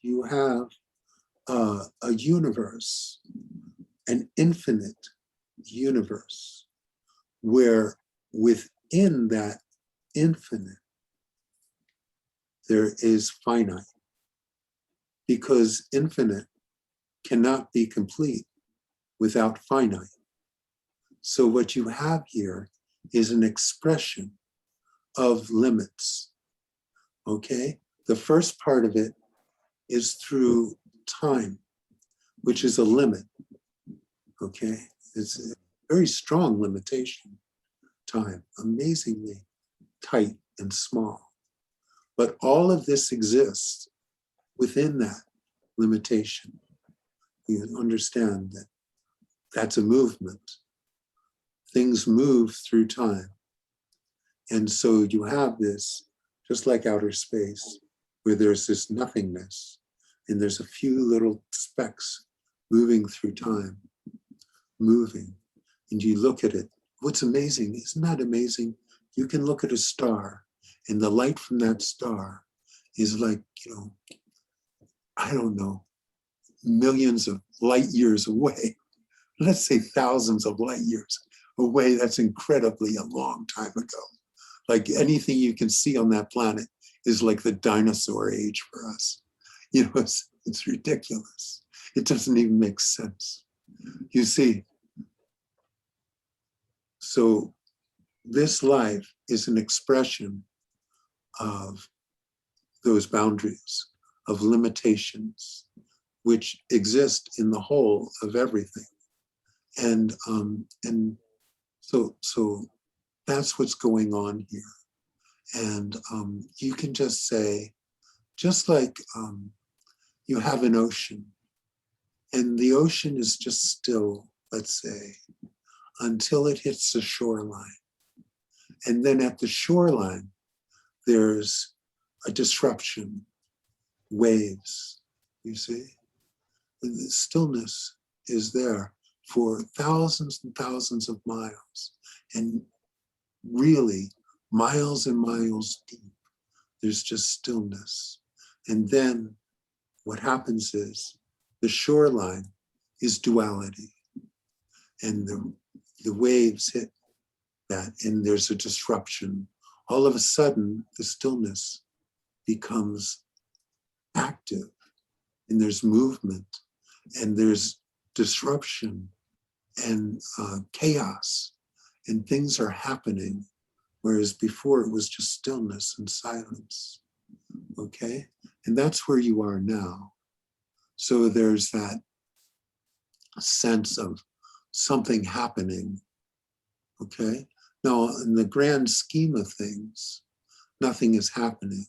you have a universe, an infinite universe, where within that infinite, there is finite, because infinite cannot be complete without finite. So what you have here is an expression of limits, okay? The first part of it is through time, which is a limit, okay? It's a very strong limitation, time, amazingly tight and small. But all of this exists within that limitation. You understand that that's a movement. Things move through time. And so you have this, just like outer space, where there's this nothingness, and there's a few little specks moving through time, moving. And you look at it. What's amazing, isn't that amazing? You can look at a star, and the light from that star is like, I don't know, millions of light years away. Let's say thousands of light years away. That's incredibly a long time ago. Like anything you can see on that planet is like the dinosaur age for us. It's ridiculous. It doesn't even make sense. You see, so this life is an expression of those boundaries, of limitations, which exist in the whole of everything. And so that's what's going on here. And you can just say, just like you have an ocean, and the ocean is just still, let's say, until it hits the shoreline. And then at the shoreline, there's a disruption, waves, you see? And the stillness is there for thousands and thousands of miles, and really miles and miles deep. There's just stillness. And then what happens is the shoreline is duality, and the waves hit that, and there's a disruption. All of a sudden, the stillness becomes active, and there's movement, and there's disruption, and chaos, and things are happening, whereas before it was just stillness and silence, okay? And that's where you are now. So there's that sense of something happening, okay? Now, in the grand scheme of things, nothing is happening,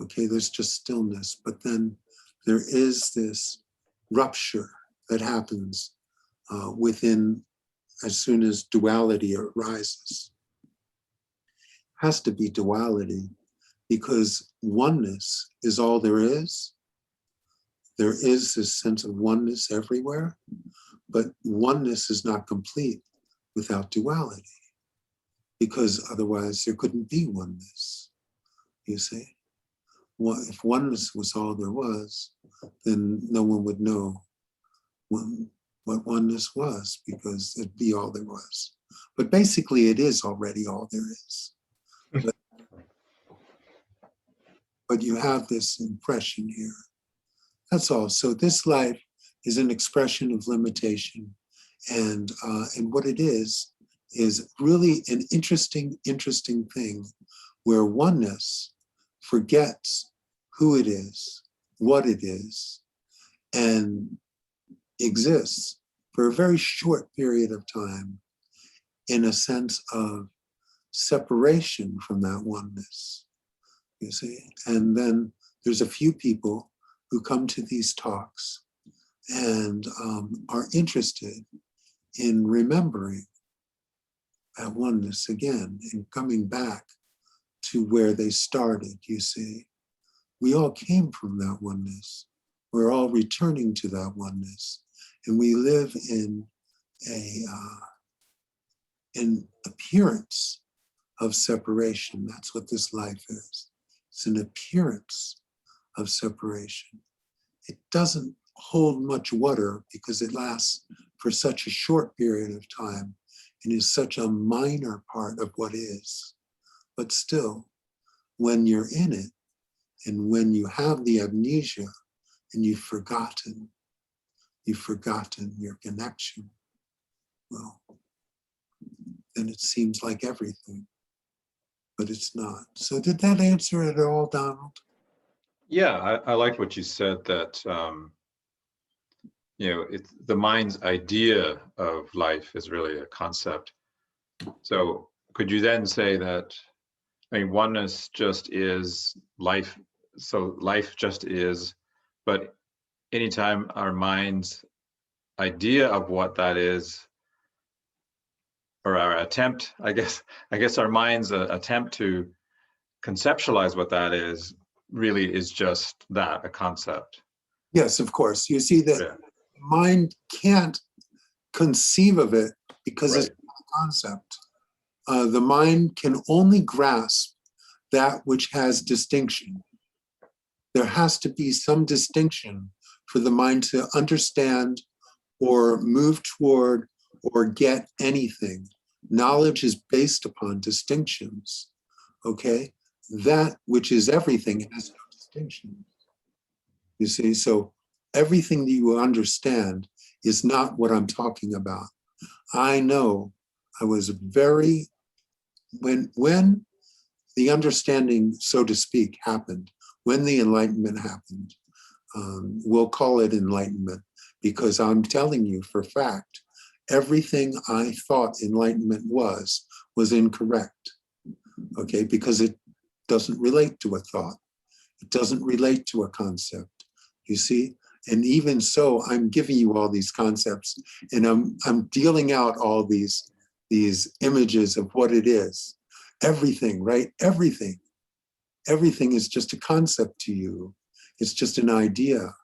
okay? There's just stillness, but then there is this rupture that happens within as soon as duality arises. It has to be duality because oneness is all there is. There is this sense of oneness everywhere, but oneness is not complete without duality, because otherwise there couldn't be oneness, you see? If oneness was all there was, then no one would know what oneness was, because it'd be all there was. But basically it is already all there is. But you have this impression here. That's all. So this life is an expression of limitation. And what it is really an interesting thing where oneness forgets who it is, what it is, and exists for a very short period of time in a sense of separation from that oneness, you see? And then there's a few people who come to these talks and are interested in remembering that oneness again and coming back to where they started, you see. We all came from that oneness. We're all returning to that oneness. And we live in an appearance of separation. That's what this life is. It's an appearance of separation. It doesn't hold much water because it lasts for such a short period of time and is such a minor part of what is. But still, when you're in it and when you have the amnesia and you've forgotten your connection, well, then it seems like everything, but it's not. So did that answer it all, Donald? Yeah, I like what you said, that it's the mind's idea of life is really a concept. So could you then say that, oneness just is life, so life just is, but anytime our mind's idea of what that is, or our attempt, I guess our mind's attempt to conceptualize what that is really is just that, a concept. Yes, of course. You see that mind can't conceive of it because it's not a concept. The mind can only grasp that which has distinction. There has to be some distinction for the mind to understand or move toward or get anything. Knowledge is based upon distinctions, okay? That which is everything has no distinction. You see, so everything that you understand is not what I'm talking about. I know I was very, when the understanding, so to speak, happened, when the enlightenment happened, we'll call it enlightenment, because I'm telling you for fact, everything I thought enlightenment was incorrect, okay? Because it doesn't relate to a thought. It doesn't relate to a concept, you see? And even so, I'm giving you all these concepts and I'm dealing out all these images of what it is. Everything, right? Everything. Everything is just a concept to you. It's just an idea.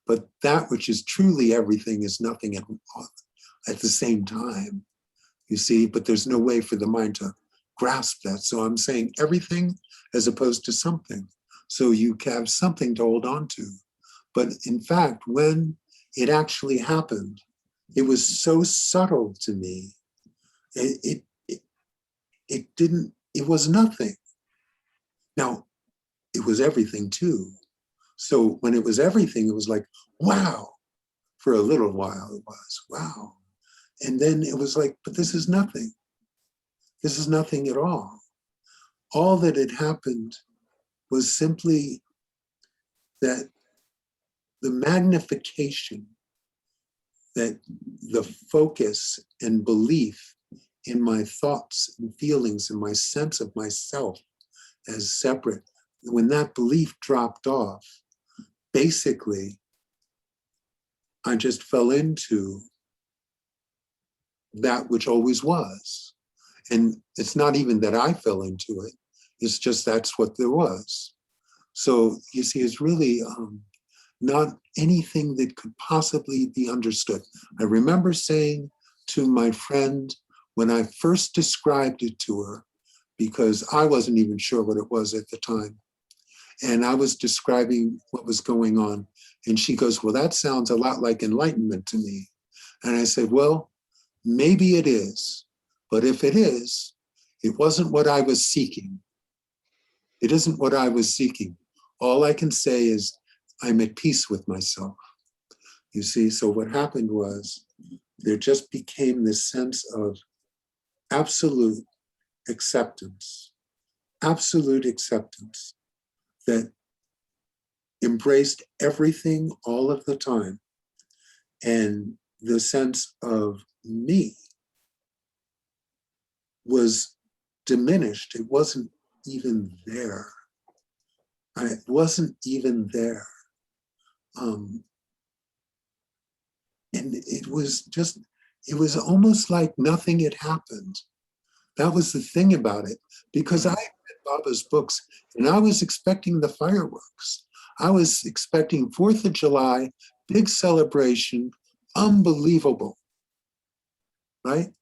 But that which is truly everything is nothing at the same time, you see? But there's no way for the mind to grasp that. So I'm saying everything as opposed to something. So you have something to hold on to. But in fact, when it actually happened, it was so subtle to me. It was nothing. Now, it was everything too. So when it was everything, it was like, wow. For a little while it was, wow. And then it was like, but this is nothing. This is nothing at all. All that had happened was simply that the magnification, that the focus and belief in my thoughts and feelings and my sense of myself as separate, when that belief dropped off, basically, I just fell into that which always was. And it's not even that I fell into it, it's just that's what there was. So you see, it's really not anything that could possibly be understood. I remember saying to my friend when I first described it to her, because I wasn't even sure what it was at the time, and I was describing what was going on, and she goes, well, that sounds a lot like enlightenment to me. And I said, well, maybe it is, but if it is, it wasn't what I was seeking. It isn't what I was seeking. All I can say is I'm at peace with myself. You see, so what happened was there just became this sense of absolute acceptance that embraced everything all of the time. And the sense of me was diminished. It wasn't even there. It wasn't even there. And it was almost like nothing had happened. That was the thing about it, because I read Baba's books and I was expecting the fireworks. I was expecting 4th of July, big celebration, unbelievable, right?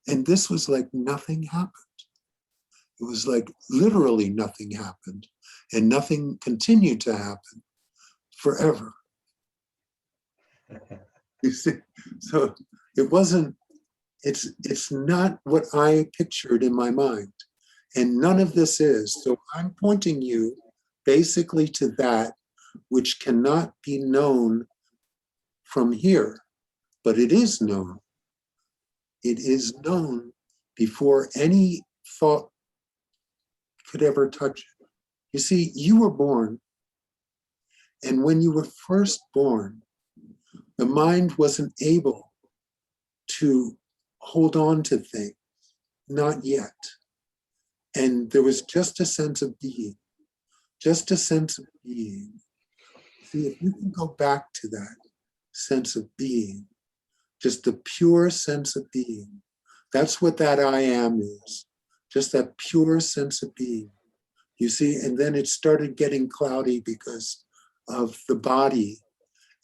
And this was like nothing happened. It was like literally nothing happened, and nothing continued to happen. forever. You see, so it wasn't, it's not what I pictured in my mind. And none of this is. So I'm pointing you basically to that which cannot be known from here, but it is known. It is known before any thought could ever touch it. You see, you were born, and when you were first born, the mind wasn't able to hold on to things, not yet. And there was just a sense of being, just a sense of being. See, if you can go back to that sense of being, just the pure sense of being, that's what that I am is, just that pure sense of being. You see, and then it started getting cloudy because of the body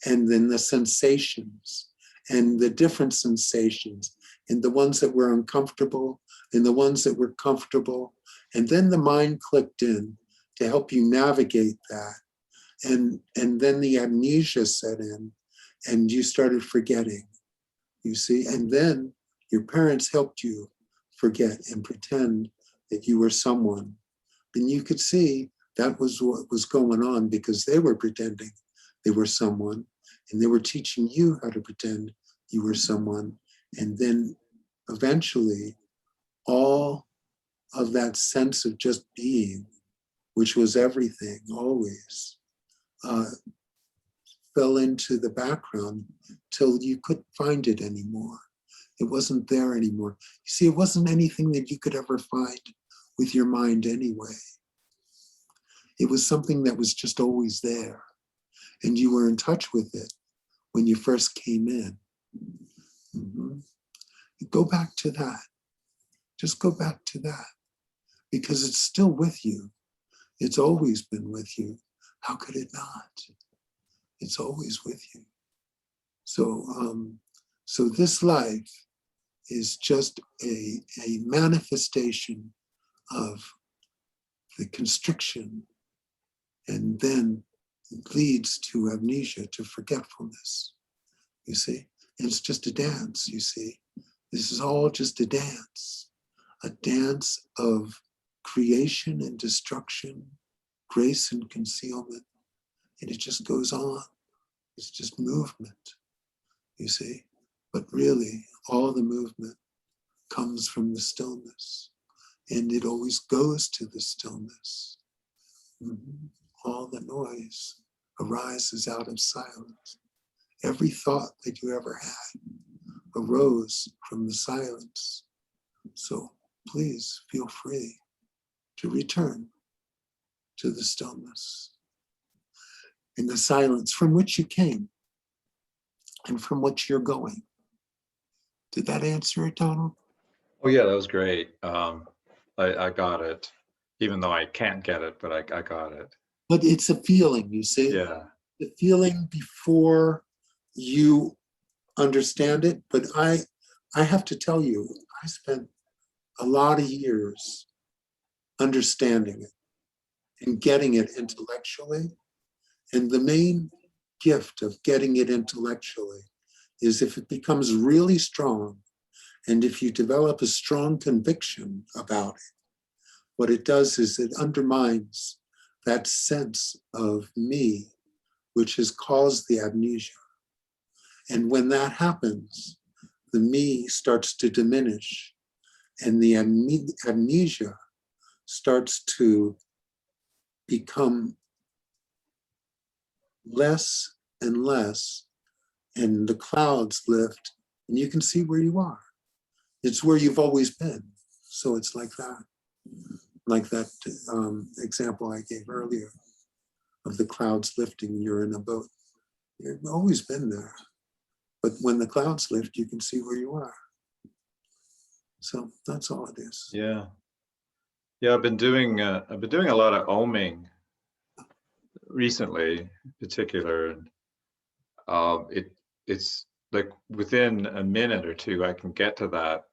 and then the sensations and the different sensations and the ones that were uncomfortable and the ones that were comfortable. And then the mind clicked in to help you navigate that. And then the amnesia set in and you started forgetting, you see. And then your parents helped you forget and pretend that you were someone. And you could see that was what was going on because they were pretending they were someone and they were teaching you how to pretend you were someone. And then eventually all of that sense of just being, which was everything always, fell into the background till you couldn't find it anymore. It wasn't there anymore. You see, it wasn't anything that you could ever find with your mind anyway. It was something that was just always there. And you were in touch with it when you first came in. Mm-hmm. Go back to that. Just go back to that. Because it's still with you. It's always been with you. How could it not? It's always with you. So this life is just a manifestation of the constriction, and then it leads to amnesia, to forgetfulness, you see? And it's just a dance, you see? This is all just a dance of creation and destruction, grace and concealment, and it just goes on. It's just movement, you see? But really, all the movement comes from the stillness, and it always goes to the stillness. Mm-hmm. All the noise arises out of silence. Every thought that you ever had arose from the silence. So please feel free to return to the stillness and the silence from which you came and from which you're going. Did that answer it, Donald? Oh yeah, that was great. I got it, even though I can't get it, but I got it. But it's a feeling, you see? Yeah. The feeling before you understand it. But I have to tell you, I spent a lot of years understanding it and getting it intellectually. And the main gift of getting it intellectually is if it becomes really strong, and if you develop a strong conviction about it, what it does is it undermines that sense of me, which has caused the amnesia. And when that happens, the me starts to diminish, and the amnesia starts to become less and less, and the clouds lift, and you can see where you are. It's where you've always been. So it's like that example I gave earlier of the clouds lifting and you're in a boat. You've always been there. But when the clouds lift, you can see where you are. So that's all it is. Yeah. Yeah, I've been doing a lot of oming recently, in particular. It's like within a minute or two, I can get to that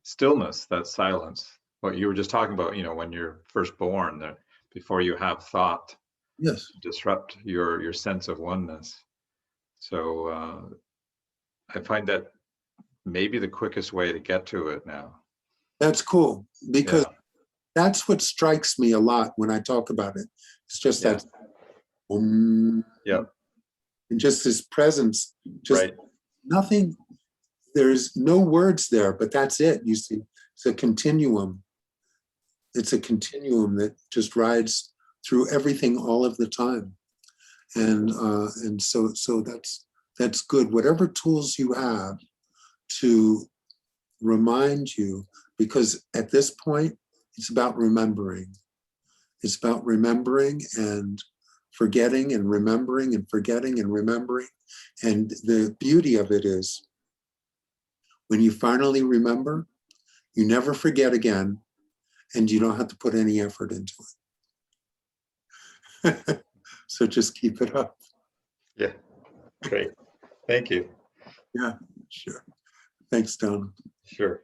stillness, that silence. What you were just talking about, when you're first born, that before you have thought, Yes. disrupt your sense of oneness. So I find that maybe the quickest way to get to it now. That's cool, because Yeah. that's what strikes me a lot when I talk about it. It's just Yeah. that, Yeah. and just this presence, just Right. nothing, there's no words there, but that's it. You see, it's a continuum. It's a continuum that just rides through everything all of the time. And so that's good. Whatever tools you have to remind you, because at this point, it's about remembering. It's about remembering and forgetting and remembering and forgetting and remembering. And the beauty of it is when you finally remember, you never forget again, and you don't have to put any effort into it. So just keep it up. Yeah. Great. Thank you. Yeah, sure. Thanks, Don. Sure.